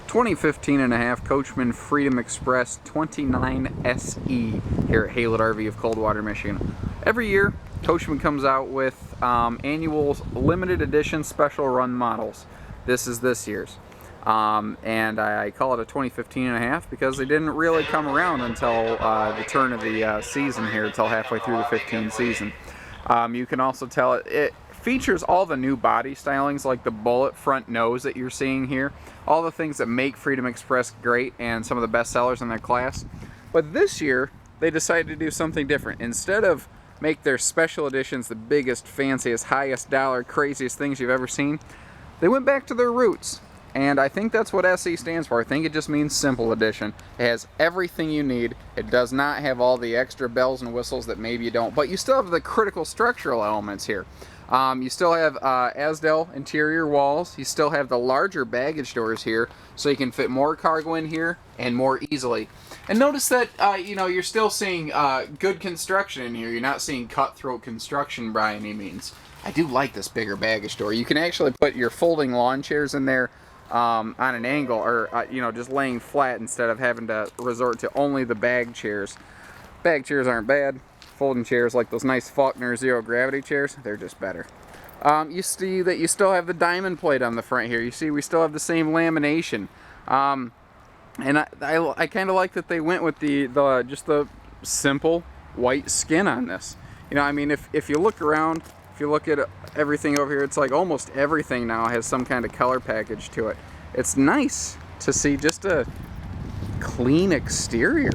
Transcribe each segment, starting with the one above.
2015 and a half Coachmen Freedom Express 29 SE here at Haylett RV of Coldwater, Michigan. Every year, Coachmen comes out with annual limited edition special run models. This is this year's. And I call it a 2015 and a half because they didn't really come around until the turn of the season here, until halfway through the 15 season. You can also tell it features all the new body stylings, like the bullet front nose that you're seeing here, all the things that make Freedom Express great and some of the best sellers in their class. But this year they decided to do something different. Instead of make their special editions the biggest, fanciest, highest dollar, craziest things you've ever seen, they went back to their roots. And I think that's what SE stands for. I think it just means simple edition. It has everything you need. It does not have all the extra bells and whistles that maybe you don't, but you still have the critical structural elements here. You still have Asdel interior walls. You still have the larger baggage doors here, so you can fit more cargo in here and more easily. And notice that you're still seeing good construction in here. You're not seeing cutthroat construction by any means. I do like this bigger baggage door. You can actually put your folding lawn chairs in there on an angle, or just laying flat instead of having to resort to only the bag chairs. Bag chairs aren't bad. Folding chairs like those nice Faulkner zero gravity chairs, they're just better. You see that you still have the diamond plate on the front here. You see we still have the same lamination, and I kind of like that they went with just the simple white skin on this. I mean, if you look around, if you look at everything over here, it's like almost everything now has some kind of color package to it. It's nice to see just a clean exterior.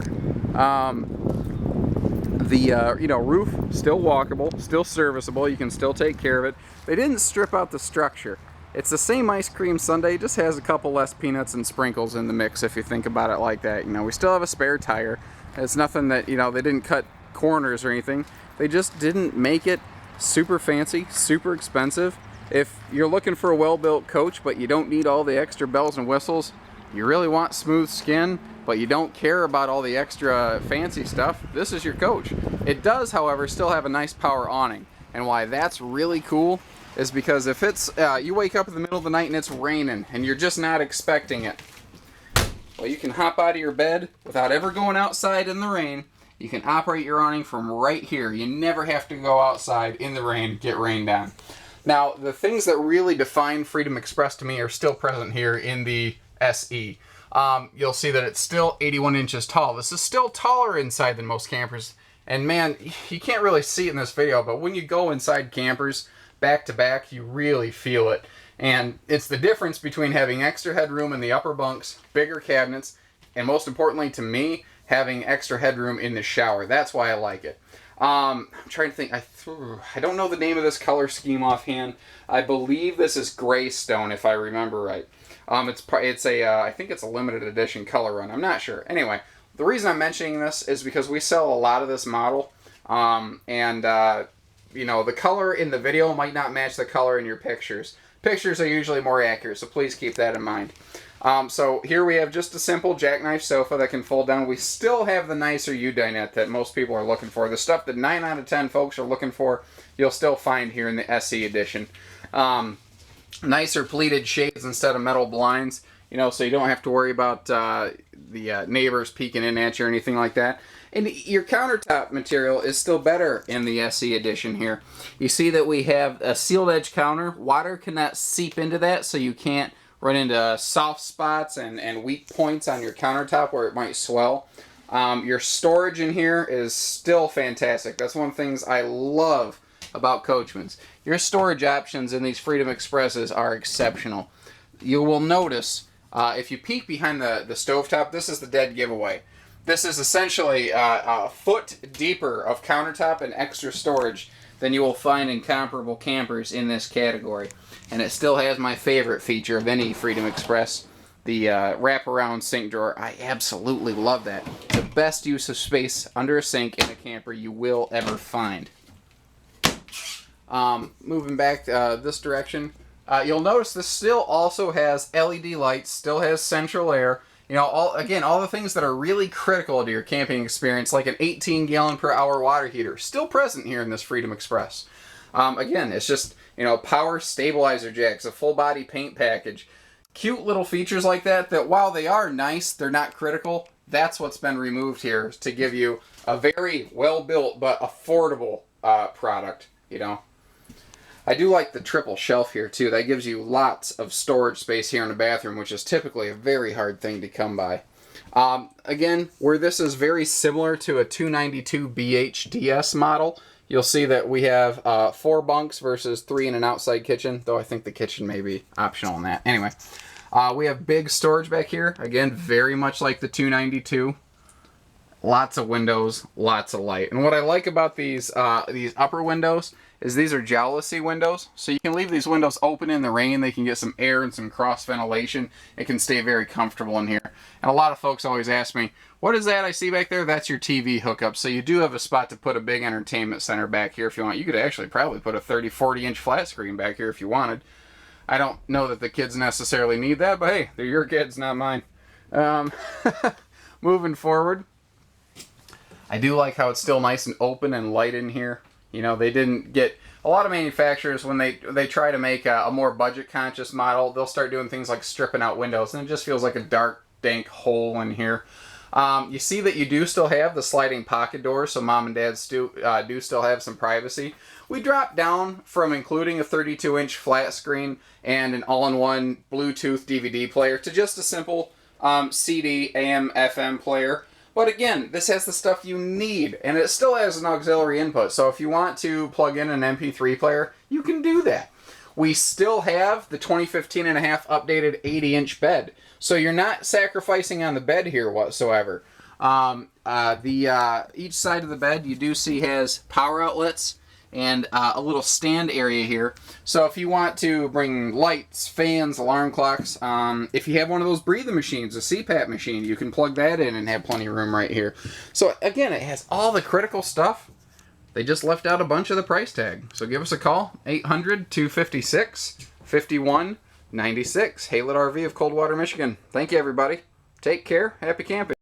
The roof still walkable, still serviceable. You can still take care of it. They didn't strip out the structure. It's the same ice cream sundae, just has a couple less peanuts and sprinkles in the mix if you think about it like that. We still have a spare tire. It's nothing that, they didn't cut corners or anything. They just didn't make it super fancy, super expensive. If you're looking for a well-built coach but you don't need all the extra bells and whistles, you really want smooth skin, but you don't care about all the extra fancy stuff, this is your coach. It does, however, still have a nice power awning. And why that's really cool is because if it's, you wake up in the middle of the night and it's raining and you're just not expecting it, well, you can hop out of your bed without ever going outside in the rain. You can operate your awning from right here. You never have to go outside in the rain, get rained on. Now, the things that really define Freedom Express to me are still present here in the SE. You'll see that it's still 81 inches tall. This is still taller inside than most campers. And man, you can't really see it in this video, but when you go inside campers back to back, you really feel it. And it's the difference between having extra headroom in the upper bunks, bigger cabinets, and most importantly to me, having extra headroom in the shower. That's why I like it. I'm trying to think. I don't know the name of this color scheme offhand. I believe this is Greystone, if I remember right. I think it's a limited edition color run. I'm not sure. Anyway, the reason I'm mentioning this is because we sell a lot of this model, the color in the video might not match the color in your pictures. Pictures are usually more accurate, so please keep that in mind. So here we have just a simple jackknife sofa that can fold down. We still have the nicer U-dinette that most people are looking for. The stuff that 9 out of 10 folks are looking for, you'll still find here in the SE edition. Nicer pleated shades instead of metal blinds, so you don't have to worry about the neighbors peeking in at you or anything like that. And your countertop material is still better in the SE edition here. You see that we have a sealed edge counter. Water cannot seep into that, so you can't run into soft spots and weak points on your countertop where it might swell. Your storage in here is still fantastic. That's one of the things I love about Coachmen's. Your storage options in these Freedom Expresses are exceptional. You will notice, if you peek behind the stovetop, this is the dead giveaway. This is essentially a foot deeper of countertop and extra storage than you will find in comparable campers in this category. And it still has my favorite feature of any Freedom Express, the wraparound sink drawer. I absolutely love that. The best use of space under a sink in a camper you will ever find. Moving back this direction, you'll notice this still also has LED lights, still has central air. All the things that are really critical to your camping experience, like an 18 gallon per hour water heater, still present here in this Freedom Express. Again, it's just, power stabilizer jacks, a full body paint package. cute little features like that, that while they are nice, they're not critical. That's what's been removed here, to give you a very well-built but affordable product, you know. I do like the triple shelf here too. That gives you lots of storage space here in the bathroom, which is typically a very hard thing to come by. Again, where this is very similar to a 292 BHDS model, you'll see that we have 4 bunks versus 3 in an outside kitchen, though I think the kitchen may be optional on that. Anyway, we have big storage back here. Again, very much like the 292. Lots of windows, lots of light. And what I like about these upper windows is these are jealousy windows. So you can leave these windows open in the rain. They can get some air and some cross ventilation. It can stay very comfortable in here. And a lot of folks always ask me, what is that I see back there? That's your TV hookup. So you do have a spot to put a big entertainment center back here if you want. You could actually probably put a 30, 40 inch flat screen back here if you wanted. I don't know that the kids necessarily need that, but hey, they're your kids, not mine. Moving forward, I do like how it's still nice and open and light in here. You know, they didn't get... A lot of manufacturers, when they try to make a more budget-conscious model, they'll start doing things like stripping out windows, and it just feels like a dark, dank hole in here. You see that you do still have the sliding pocket doors, so mom and dad do still have some privacy. We dropped down from including a 32-inch flat screen and an all-in-one Bluetooth DVD player to just a simple CD, AM, FM player. But again, this has the stuff you need, and it still has an auxiliary input. So if you want to plug in an MP3 player, you can do that. We still have the 2015 and a half updated 80-inch bed. So you're not sacrificing on the bed here whatsoever. Each side of the bed you do see has power outlets and a little stand area here. So if you want to bring lights, fans, alarm clocks, if you have one of those breathing machines, a CPAP machine, you can plug that in and have plenty of room right here. So again, it has all the critical stuff. They just left out a bunch of the price tag. So give us a call, 800-256-5196. Haylett RV of Coldwater, Michigan. Thank you, everybody. Take care. Happy camping.